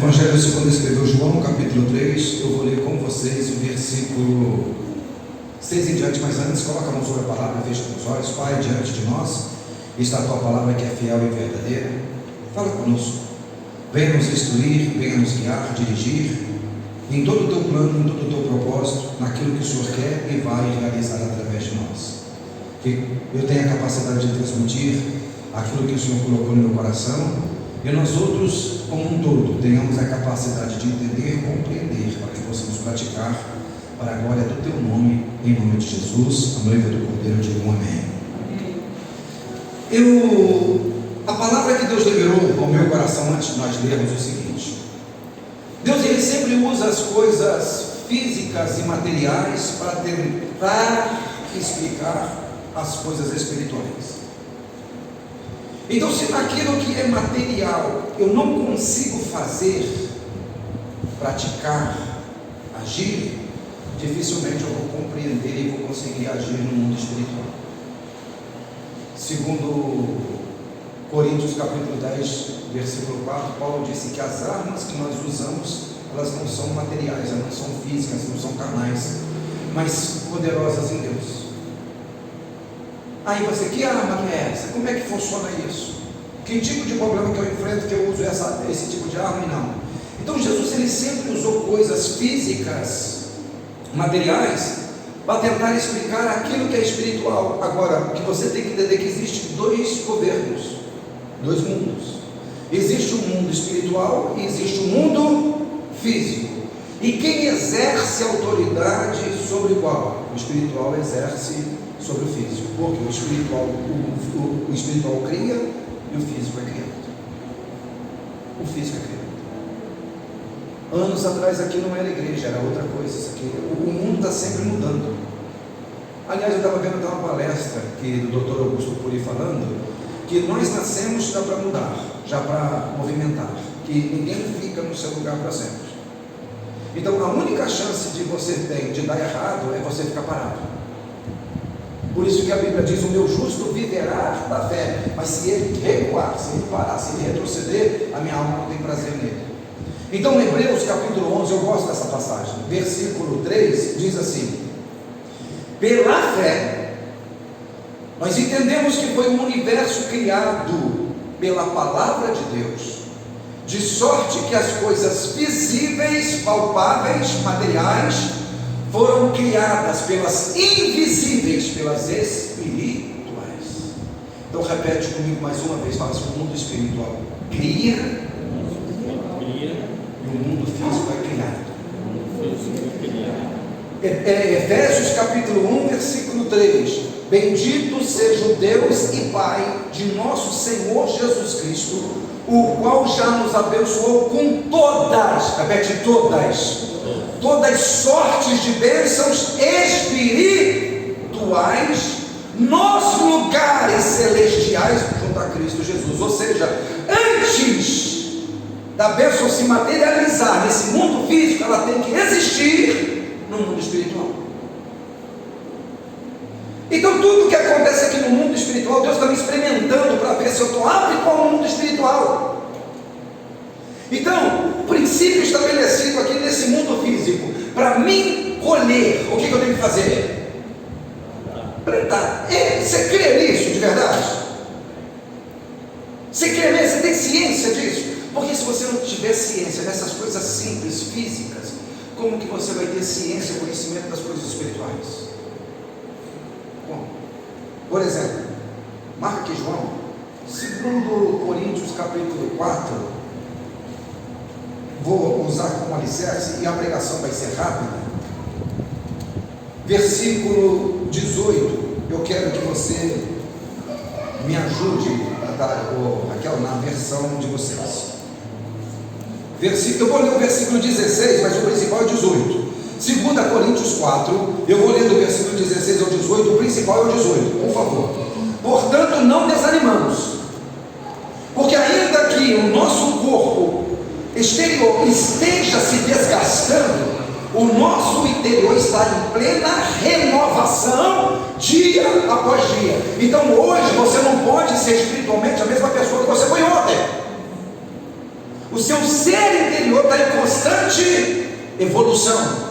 Evangelho segundo escreveu João, capítulo 3, eu vou ler com vocês o versículo 6 em diante, mas antes, coloca a mão sobre a palavra, fecha os olhos. Pai, diante de nós está a tua palavra que é fiel e verdadeira. Fala conosco, venha nos instruir, venha nos guiar, dirigir em todo o teu plano, em todo o teu propósito, naquilo que o Senhor quer e vai realizar através de nós. Que eu tenha a capacidade de transmitir aquilo que o Senhor colocou no meu coração, e nós outros, como um todo, tenhamos a capacidade de entender, compreender, para que possamos praticar para a glória do teu nome, em nome de Jesus, a noiva do Cordeiro, digo um amém. A palavra que Deus liberou ao meu coração antes de nós lermos o seguinte: Deus, ele sempre usa as coisas físicas e materiais para tentar explicar as coisas espirituais. Então, se naquilo que é material eu não consigo fazer, praticar, agir, dificilmente eu vou compreender e vou conseguir agir no mundo espiritual. Segundo Coríntios capítulo 10, versículo 4, Paulo disse que as armas que nós usamos, elas não são materiais, elas não são físicas, não são carnais, mas poderosas em Deus. Aí você, que arma que é essa? Como é que funciona isso? Que tipo de problema que eu enfrento que eu uso esse tipo de arma? Não. Então Jesus, ele sempre usou coisas físicas, materiais, para tentar explicar aquilo que é espiritual. Agora, o que você tem que entender é que existe dois governos, dois mundos. Existe o mundo espiritual e existe o mundo físico. E quem exerce autoridade sobre qual? O espiritual exerce sobre o físico, porque o espiritual cria e o físico é criado. O físico é criado. Anos atrás aqui não era igreja, era outra coisa. Isso aqui, o mundo está sempre mudando. Aliás, eu estava vendo uma palestra que do Dr. Augusto Puri falando que nós nascemos já para mudar, já para movimentar, que ninguém fica no seu lugar para sempre. Então a única chance de você ter de dar errado é você ficar parado. Por isso que a Bíblia diz: o meu justo viverá da fé, mas se ele recuar, se ele parar, se ele retroceder, a minha alma não tem prazer nele. Então Hebreus capítulo 11, eu gosto dessa passagem, versículo 3, diz assim: pela fé nós entendemos que foi um universo criado pela palavra de Deus, de sorte que as coisas visíveis, palpáveis, materiais, foram criadas pelas invisíveis, pelas espirituais. Então repete comigo mais uma vez, fala assim: o mundo espiritual cria e o mundo físico é criado. Efésios capítulo 1, versículo 3: bendito seja o Deus e Pai de nosso Senhor Jesus Cristo, o qual já nos abençoou com todas, repete, todas sortes de bênçãos espirituais nos lugares celestiais junto a Cristo Jesus. Ou seja, antes da bênção se materializar nesse mundo físico, ela tem que existir no mundo espiritual. Então tudo que acontece aqui no mundo espiritual, Deus está me experimentando para ver se eu estou apto ao mundo espiritual. Então, o princípio estabelecido aqui nesse mundo físico, para mim colher, o que eu tenho que fazer? Plantar. Você crê nisso de verdade? Você crê mesmo? Você tem ciência disso? Porque se você não tiver ciência dessas coisas simples, físicas, como que você vai ter ciência e conhecimento das coisas espirituais? Como? Por exemplo, marca aqui João, 2 Coríntios capítulo 4, vou usar como alicerce e a pregação vai ser rápida. Versículo 18, eu quero que você me ajude a dar, Raquel, na versão de vocês. Eu vou ler o versículo 16, mas o principal é 18. 2 Coríntios 4, eu vou ler do versículo 16 ao 18, o principal é o 18, por favor. Portanto, não desanimamos, porque ainda que o nosso corpo exterior esteja se desgastando, o nosso interior está em plena renovação dia após dia. Então hoje você não pode ser espiritualmente a mesma pessoa que você foi ontem. O seu ser interior está em constante evolução,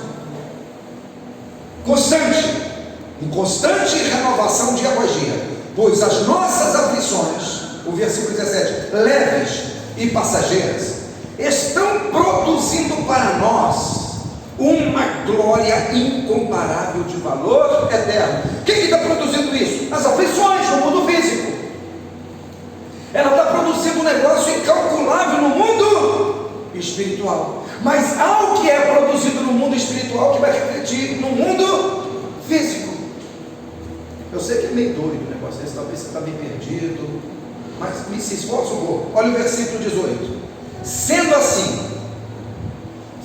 em constante renovação dia após dia, pois as nossas aflições, o versículo 17, leves e passageiras, estão produzindo para nós uma glória incomparável de valor eterno. Quem está produzindo isso? As aflições no mundo físico. Ela está produzindo um negócio incalculável no mundo espiritual. Mas algo que é produzido no mundo espiritual que vai refletir no mundo físico. Eu sei que é meio doido o negócio desse, talvez você está meio perdido, mas me se esforça um pouco. Olha o versículo 18. Sendo assim,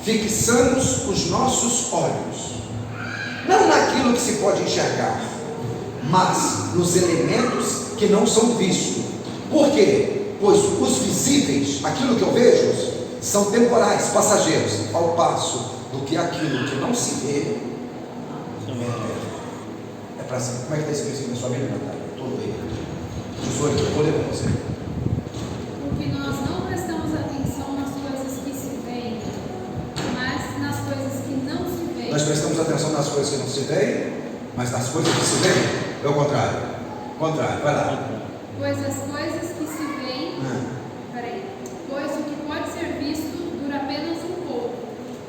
fixamos os nossos olhos, não naquilo que se pode enxergar, mas nos elementos que não são vistos. Por quê? Pois os visíveis, aquilo que eu vejo, são temporais, passageiros, ao passo do que aquilo que não se vê é eterno. É para sempre. Como é que está esse versículo na sua Bíblia, Natália? Todo ele. 18, eu vou ler com você. Porque nós não prestamos atenção nas coisas que se veem, mas nas coisas que não se veem. Nós prestamos atenção nas coisas que não se veem, mas nas coisas que se veem? É o contrário. Contrário, vai lá. Pois as coisas que se veem, pois o que pode ser visto dura apenas um pouco,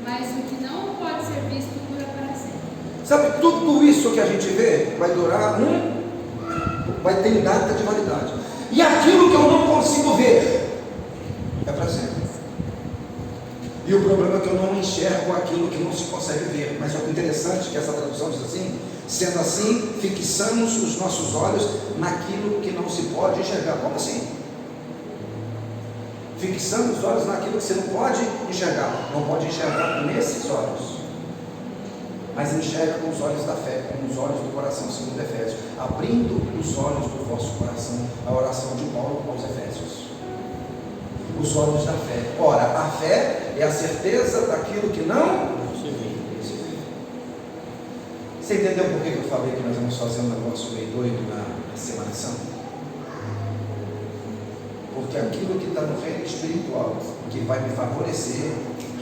mas o que não pode ser visto dura para sempre. Sabe, tudo isso que a gente vê vai durar vai ter data de validade. E aquilo que eu não consigo ver é para sempre. E o problema é que eu não enxergo aquilo que não se consegue ver. Mas o interessante é que essa tradução diz assim: sendo assim, fixamos os nossos olhos naquilo que não se pode enxergar. Como assim? Fixamos os olhos naquilo que você não pode enxergar. Não pode enxergar com esses olhos, mas enxerga com os olhos da fé, com os olhos do coração, segundo Efésios, abrindo os olhos do vosso coração, a oração de Paulo aos Efésios. Os olhos da fé. Ora, a fé é a certeza daquilo que não se vê. Você entendeu por que eu falei que nós vamos fazer um negócio meio doido na Semana Santa? Porque aquilo que está no reino espiritual, que vai me favorecer,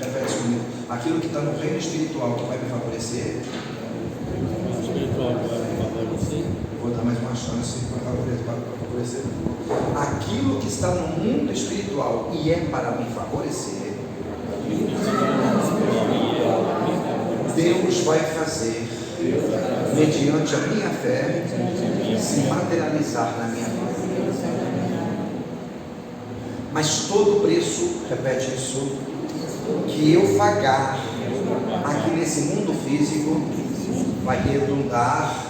repete comigo, aquilo que está no reino espiritual que vai me favorecer, vou dar mais uma chance para favorecer. Aquilo que está no mundo espiritual e é para me favorecer, Deus vai fazer, mediante a minha fé, se materializar na minha vida. Mas todo preço, repete isso, que eu pagar aqui nesse mundo físico vai redundar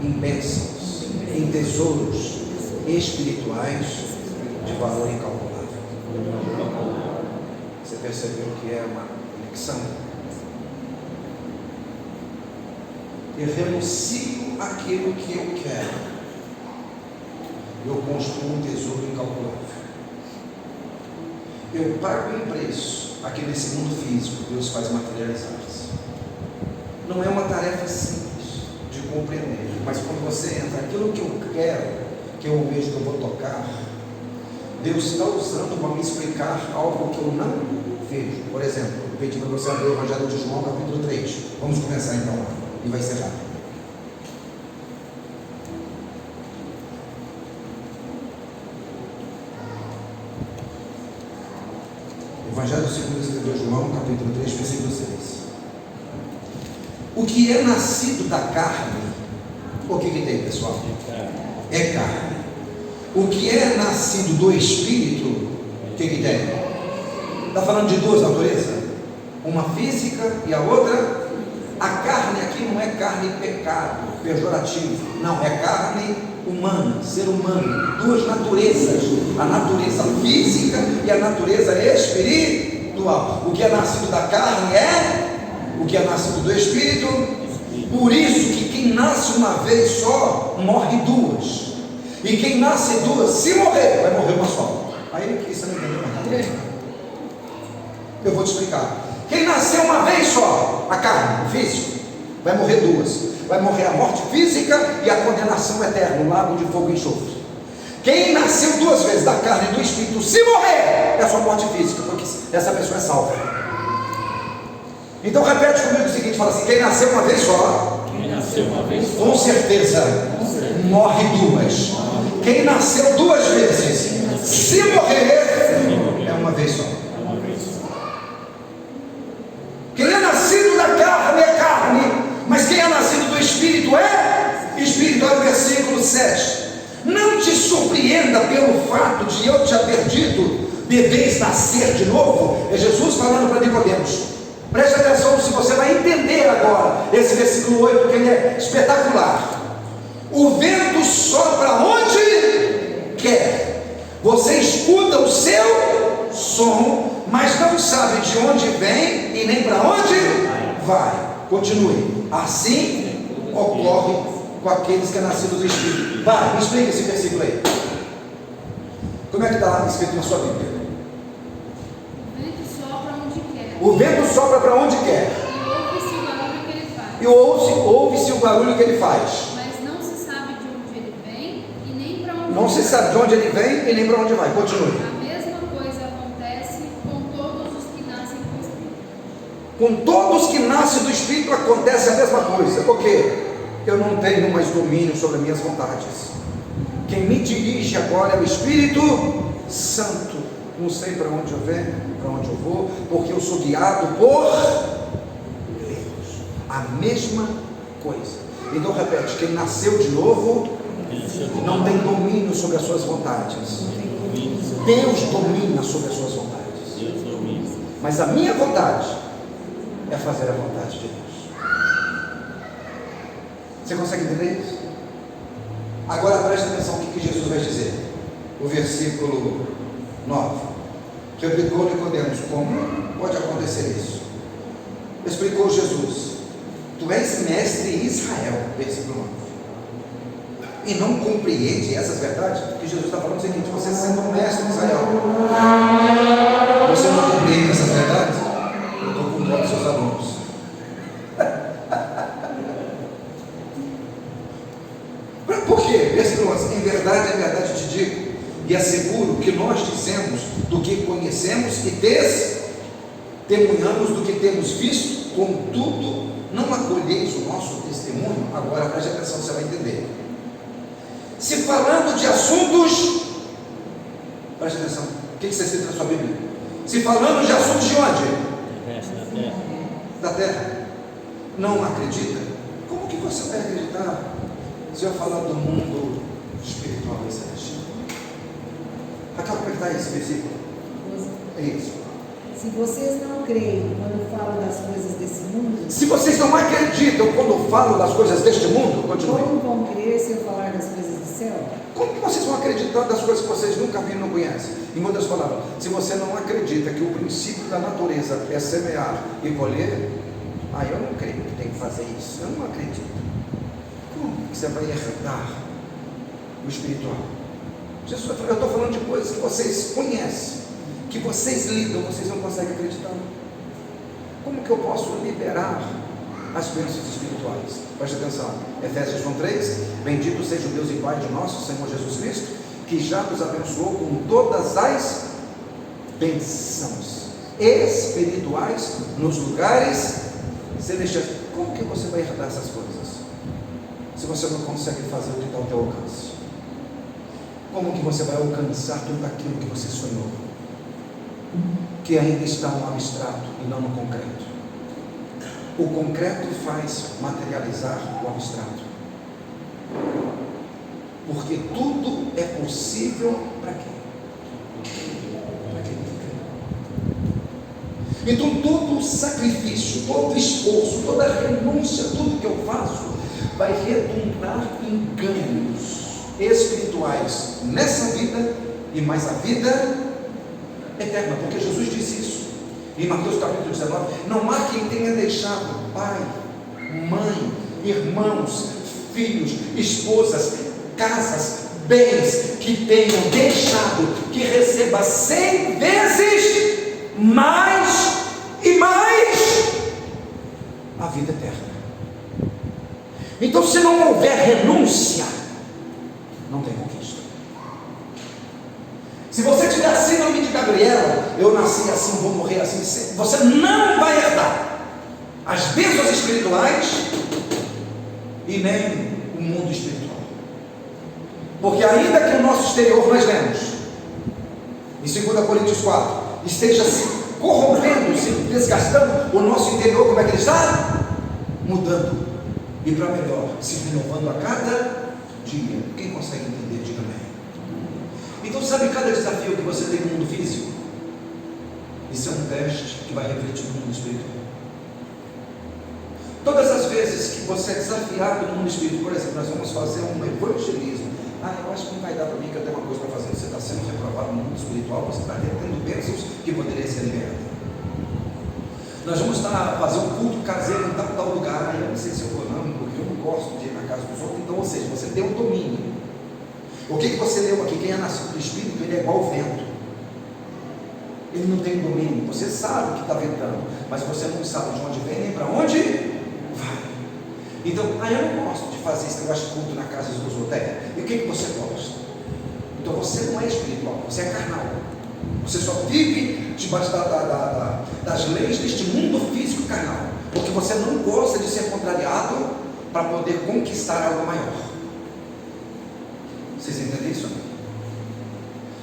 em bênçãos, em tesouros espirituais de valor incalculável. Você percebeu que é uma conexão? Eu renuncio aquilo que eu quero, eu construo um tesouro incalculável. Eu pago um preço aqui nesse mundo físico, Deus faz materializar-se. Não é uma tarefa simples de compreender, mas quando você entra, aquilo que eu quero, que eu vejo que eu vou tocar, Deus está usando para me explicar algo que eu não vejo. Por exemplo, eu pedi para você abrir o Evangelho de João, capítulo 3. Vamos começar então lá, e vai ser rápido. Evangelho segundo escreveu João, capítulo 3, versículo 6. O que é nascido da carne, o que tem, pessoal? É carne. O que é nascido do Espírito, o que tem? Está falando de duas naturezas? Uma física e a outra. A carne aqui não é carne pecado, pejorativo. Não, é carne humana, ser humano. Duas naturezas. A natureza física e a natureza espiritual. O que é nascido da carne é o que é nascido do Espírito. Por isso que quem nasce uma vez só, morre duas. E quem nasce duas, se morrer, vai morrer uma só. Aí que você não entendeu mais. Eu vou te explicar. Quem nasceu uma vez só, a carne, o físico, vai morrer duas. Vai morrer a morte física e a condenação eterna, no lago de fogo e enxofre. Quem nasceu duas vezes da carne e do espírito, se morrer, é só morte física, porque essa pessoa é salva. Então repete comigo o seguinte, fala assim: quem nasceu uma vez só, com certeza morre duas. Quem nasceu duas vezes, se morrer, é uma vez só. Quem é nascido da carne é carne, mas quem é nascido do espírito é espírito. Olha o versículo 7. Não te surpreenda pelo fato de eu te haver dito: deveis nascer de novo. É Jesus falando para Nicodemos. Preste atenção se você vai entender agora esse versículo 8, que ele é espetacular. O vento sopra onde quer, você escuta o seu som, mas não sabe de onde vem e nem para onde vai. Continue. Assim ocorre com aqueles que é nascido do Espírito. Vai, me explica esse versículo aí. Como é que está lá escrito na sua Bíblia? O vento sopra para onde quer. E ouve-se o barulho que ele faz. Mas não se sabe de onde ele vem e nem para onde Não se sabe de onde ele vem e nem para onde vai. Continue. A mesma coisa acontece com todos os que nascem do Espírito. Com todos que nascem do Espírito acontece a mesma coisa. Por quê? Eu não tenho mais domínio sobre as minhas vontades. Quem me dirige agora é o Espírito Santo. Não sei para onde eu venho, para onde eu vou, porque eu sou guiado por Deus. A mesma coisa. Então repete: quem nasceu de novo não tem domínio sobre as suas vontades. Deus domina sobre as suas vontades. Mas a minha vontade é fazer a vontade de Deus. Você consegue entender isso? Agora preste atenção o que Jesus vai dizer. O versículo 9. Replicou Nicodemos: como pode acontecer isso? Explicou Jesus: tu és mestre em Israel, versículo 9, e não compreende essas verdades? Porque Jesus está falando o seguinte: você sendo um mestre em Israel, você não compreende essas verdades? Eu estou com dó dos seus alunos. Por quê? Versículo 11: em verdade te digo e asseguro que nós dizemos do que conhecemos e testemunhamos do que temos visto, contudo não acolheis o nosso testemunho. Agora preste atenção, você vai entender. Se falando de assuntos, preste atenção, o que está escrito na sua Bíblia? Se falando de assuntos de onde? Da terra. Não acredita? Como que você vai acreditar se eu falar do mundo espiritual e celestial? Acaba de apertar esse versículo. É isso. Se vocês não creem quando falo das coisas desse mundo, se vocês não acreditam quando falo das coisas deste mundo, continue. como vão crer se eu falar das coisas do céu? Como que vocês vão acreditar das coisas que vocês nunca viram e não conhecem? Em outras palavras, se você não acredita que o princípio da natureza é semear e colher, eu não creio que tem que fazer isso. Eu não acredito. Como que você vai herdar o espiritual? Eu estou falando de coisas que vocês conhecem, que vocês lidam, vocês não conseguem acreditar. Como que eu posso liberar as bênçãos espirituais? Preste atenção, Efésios 1:3: bendito seja o Deus e Pai de nosso Senhor Jesus Cristo, que já nos abençoou com todas as bênçãos espirituais nos lugares celestiais. Como que você vai herdar essas coisas, se você não consegue fazer o que está ao teu alcance? Como que você vai alcançar tudo aquilo que você sonhou, que ainda está no abstrato e não no concreto? O concreto faz materializar o abstrato, porque tudo é possível para quem? Para quem crê. Então todo sacrifício, todo esforço, toda renúncia, tudo que eu faço vai redundar em ganhos espirituais nessa vida e mais a vida eterna, porque Jesus disse isso em Mateus capítulo 19: não há quem tenha deixado pai, mãe, irmãos, filhos, esposas, casas, bens, que tenham deixado que receba 100 vezes mais e mais a vida eterna. Então, se não houver renúncia, não tem conquista. nasci assim, vou morrer assim. Você não vai herdar as bênçãos espirituais e nem o mundo espiritual. Porque ainda que o nosso exterior, nós lemos em 2 Coríntios 4, esteja se corrompendo, se desgastando, o nosso interior, como é que ele está? Mudando, e para melhor, se renovando a cada dia. Quem consegue entender, diga amém. Então, sabe cada desafio que você tem no mundo físico? Isso é um teste que vai refletir no mundo espiritual. Todas as vezes que você é desafiado no mundo espiritual, por exemplo, nós vamos fazer um evangelismo. Eu acho que não vai dar para mim, que eu tenho uma coisa para fazer. Você está sendo reprovado no mundo espiritual, você está tendo bênçãos que poderia ser liberado. Nós vamos fazer um culto caseiro em tal lugar. Eu não sei se eu vou não, porque eu não gosto de ir na casa dos outros. Então, ou seja, você tem um domínio. O que você leu aqui? Quem é nascido do Espírito, ele é igual ao vento. Ele não tem domínio. Você sabe que está ventando, mas você não sabe de onde vem nem para onde vai. Então, eu não gosto de fazer esse negócio de culto na casa dos outros. E o que você gosta? Então você não é espiritual, você é carnal. Você só vive debaixo das leis deste mundo físico carnal, porque você não gosta de ser contrariado para poder conquistar algo maior. Vocês entendem isso?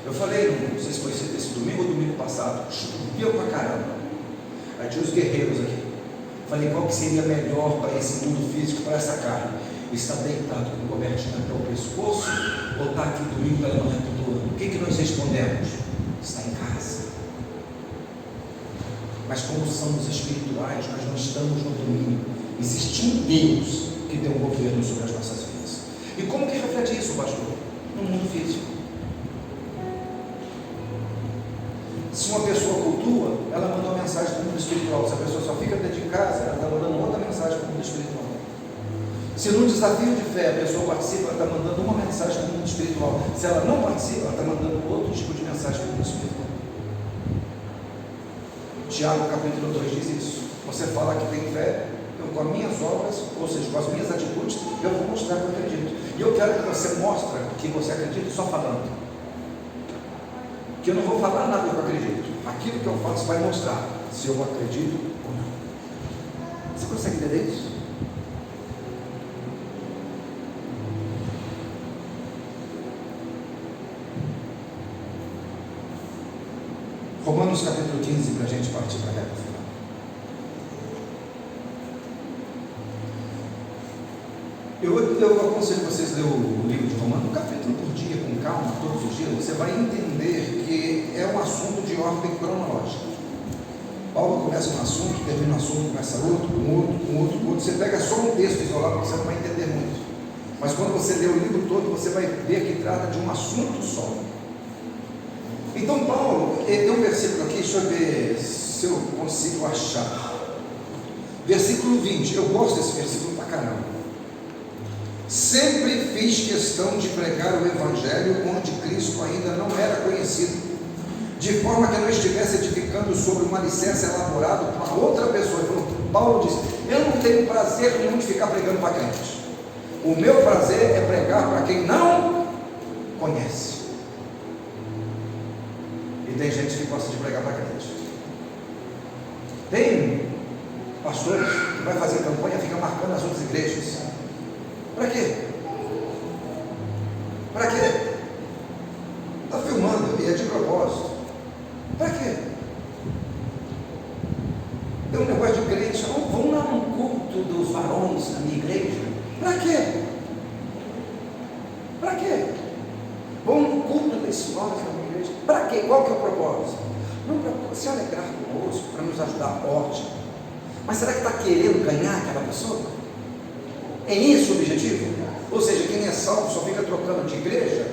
Eu falei, não sei se foi esse domingo ou domingo passado, choveu pra caramba. Aí tinha os guerreiros aqui. Falei, qual que seria melhor para esse mundo físico, para essa carne? Estar deitado com cobertinho até o pescoço, ou estar aqui domingo pela manhã toda? O que nós respondemos? Está em casa. Mas como somos espirituais, nós não estamos no domínio. Existe um Deus que tem um governo sobre as nossas vidas. E como que reflete isso, pastor? No mundo físico. Se uma pessoa cultua, ela manda uma mensagem para o mundo espiritual. Se a pessoa só fica dentro de casa, ela está mandando outra mensagem para o mundo espiritual. Se num desafio de fé a pessoa participa, ela está mandando uma mensagem para o mundo espiritual. Se ela não participa, ela está mandando outro tipo de mensagem para o mundo espiritual. Tiago capítulo 2 diz isso. Você fala que tem fé, eu com as minhas obras, ou seja, com as minhas atitudes, eu vou mostrar que eu acredito. E eu quero que você mostre que você acredita só falando. Que eu não vou falar nada que eu acredito. Aquilo que eu faço vai mostrar se eu acredito ou não. Você consegue entender isso? Romanos capítulo 15, para a gente partir para a reta final. Eu aconselho vocês a ler o livro de Romanos, um capítulo por dia, com calma, todos os dias. Você vai entender que é um assunto de ordem cronológica. Paulo começa um assunto, termina um assunto, começa outro, um outro. Você pega só um texto isolado, você não vai entender muito. Mas quando você lê o livro todo, você vai ver que trata de um assunto só. Então Paulo, tem um versículo aqui, deixa eu ver se eu consigo achar. Versículo 20, eu gosto desse versículo pra caramba. Sempre fiz questão de pregar o Evangelho onde Cristo ainda não era conhecido, de forma que não estivesse edificando sobre um alicerce elaborado por uma outra pessoa. Paulo diz, eu não tenho prazer nenhum de ficar pregando para crentes. O meu prazer é pregar para quem não conhece. E tem gente que gosta de pregar para crente. Tem pastores que vai fazer campanha, fica marcando as outras igrejas. Para quê? Para quê? Está filmando e é de propósito. Para quê? Tem um negócio de crente, vão lá no culto dos varões na minha igreja. Para quê? Para quê? Vão no culto das senhoras na minha igreja. Para quê? Qual que é o propósito? Não para se alegrar conosco, para nos ajudar, ótimo. Mas será que está querendo ganhar aquela pessoa? É esse o objetivo? Ou seja, quem é salvo só fica trocando de igreja,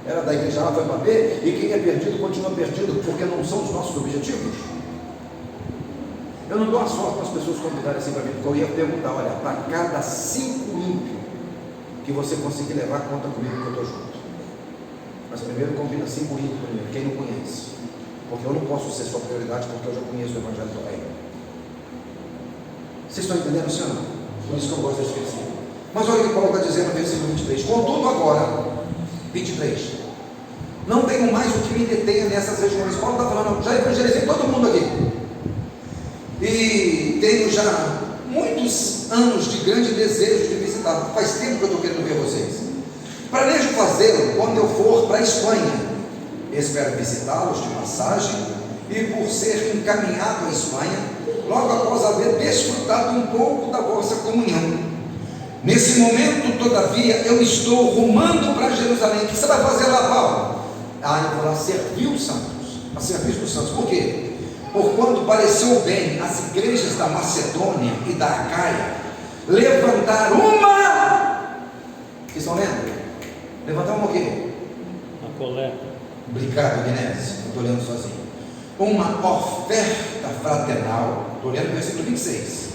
era da igreja A, vai para B, e quem é perdido continua perdido, porque não são os nossos objetivos. Eu não dou a sorte para as pessoas convidarem assim para mim, porque eu ia perguntar, olha, para cada 5 ímpios que você conseguir levar, conta comigo que eu estou junto. Mas primeiro convida 5 ímpios primeiro, quem não conhece, porque eu não posso ser sua prioridade, porque eu já conheço o Evangelho do Reino. Vocês estão entendendo, senhor? Por isso que eu gosto desse versículo. Mas olha o que Paulo está dizendo no versículo 23. Contudo agora, 23, Não tenho mais o que me detenha nessas regiões. Paulo está falando, já evangelizei todo mundo aqui. E tenho já muitos anos de grande desejo de visitar. Faz tempo que eu estou querendo ver vocês. Planejo fazê-lo quando eu for para a Espanha. Espero visitá-los de passagem e por ser encaminhado à Espanha, logo após haver desfrutado um pouco da vossa comunhão. Nesse momento, todavia, eu estou rumando para Jerusalém. O que você vai fazer lá, Paulo? Eu vou lá servir os santos, a serviço dos santos. Por quê? Porquanto pareceu bem às igrejas da Macedônia e da Acaia levantar uma. Vocês estão lendo? Levantar uma o quê? A coleta. Obrigado, Guinness. Eu estou lendo sozinho. Uma oferta fraternal. Estou lendo o versículo 26.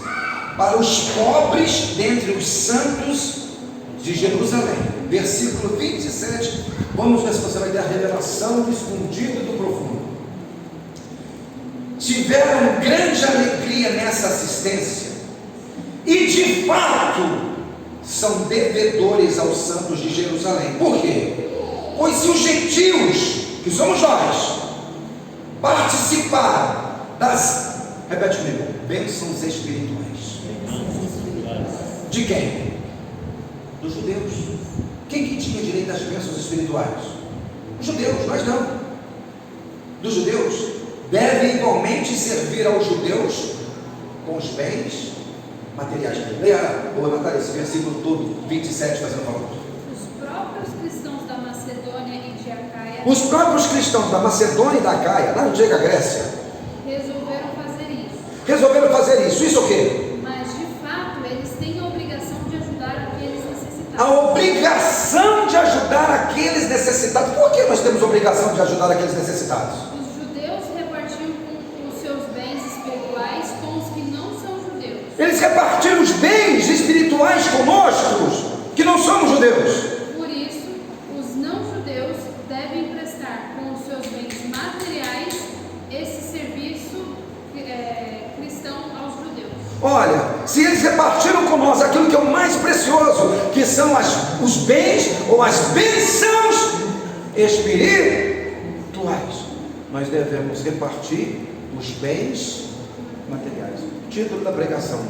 Para os pobres dentre os santos de Jerusalém. Versículo 27. Vamos ver se você vai ter a revelação do escondido e do profundo. Tiveram grande alegria nessa assistência, e de fato são devedores aos santos de Jerusalém. Por quê? Pois se os gentios, que somos nós, participaram das, repete comigo, bênçãos espirituais. De quem? Dos judeus. Quem que tinha direito às bênçãos espirituais? Os judeus, nós não. Dos judeus, deve igualmente servir aos judeus com os bens materiais. Leia, Natália, esse versículo todo, 27, fazendo favor. Os próprios cristãos da Macedônia e de Acaia. Os próprios cristãos da Macedônia e da Acaia, na antiga Grécia, resolveram fazer isso. Resolveram fazer isso. Isso o quê? Mas de fato eles têm a obrigação de ajudar aqueles necessitados. A obrigação de ajudar aqueles necessitados. Por que nós temos obrigação de ajudar aqueles necessitados? Os judeus repartiam com os seus bens espirituais com os que não são judeus. Eles repartiram os bens espirituais conosco, que não somos judeus. Por isso, os não-judeus devem prestar com os seus bens materiais esse serviço cristão aos judeus. Olha, se eles repartiram com nós aquilo que é o mais precioso, que são os bens ou as bênçãos espirituais, nós devemos repartir os bens materiais. Título da pregação: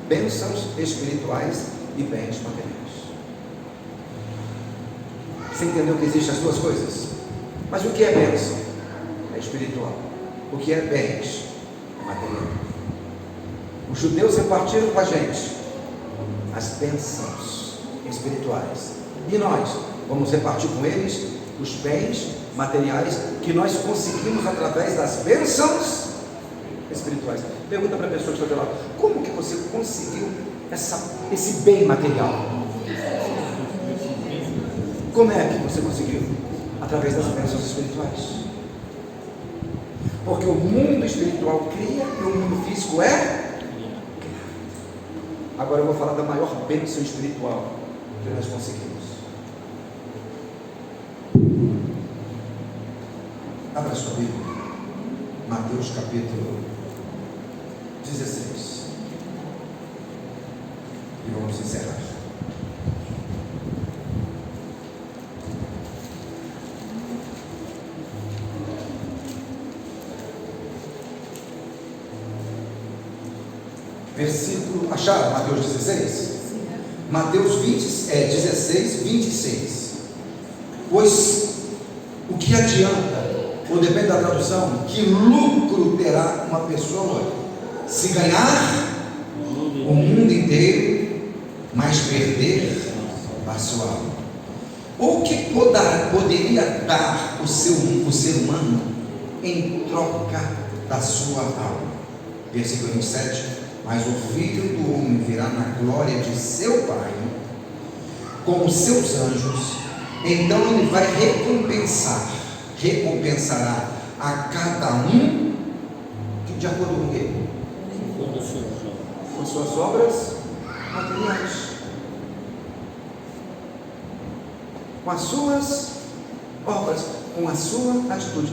bênçãos espirituais e bens materiais. Você entendeu que existem as duas coisas? Mas o que é bênção? É espiritual. O que é bens? É material. Os judeus repartiram com a gente as bênçãos espirituais, e nós vamos repartir com eles os bens materiais que nós conseguimos através das bênçãos espirituais. Pergunta para a pessoa que está do lado: como que você conseguiu esse bem material? Como é que você conseguiu? Através das bênçãos espirituais. Porque o mundo espiritual cria e o mundo físico é. Agora eu vou falar da maior bênção espiritual que nós conseguimos. Abra sua Bíblia, Mateus capítulo 16, e vamos encerrar. Versículo, acharam Mateus 16? Mateus 16, 26. Pois o que adianta, ou depende da tradução, que lucro terá uma pessoa se ganhar o mundo inteiro, mas perder a sua alma? Ou que poderia dar o ser humano em troca da sua alma? Versículo 27. Mas o Filho do Homem virá na glória de seu Pai, com os seus anjos, então ele vai recompensará a cada um de acordo com o quê? Com suas obras materiais, com as suas obras, com a sua atitude.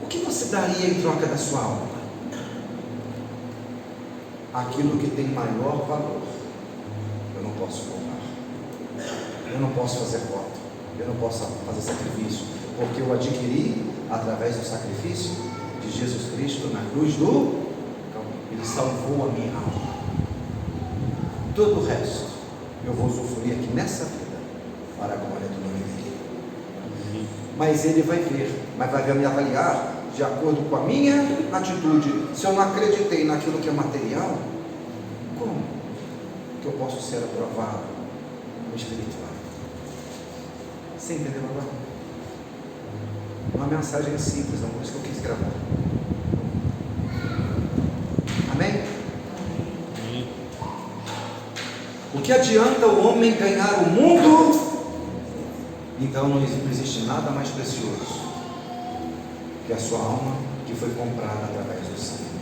O que você daria em troca da sua alma? Aquilo que tem maior valor, eu não posso comprar, eu não posso fazer voto, eu não posso fazer sacrifício, porque eu adquiri através do sacrifício de Jesus Cristo na cruz do Calvário. Ele salvou a minha alma. Todo o resto eu vou usufruir aqui nessa vida para a glória do nome dele. Mas ele vai ver, mas vai me avaliar de acordo com a minha atitude. Se eu não acreditei naquilo que é material, como que eu posso ser aprovado no espiritual? Você entendeu agora? Uma mensagem simples, não, por isso que eu quis gravar. Amém? O que adianta o homem ganhar o mundo? Então não existe nada mais precioso que a sua alma, que foi comprada através do sangue.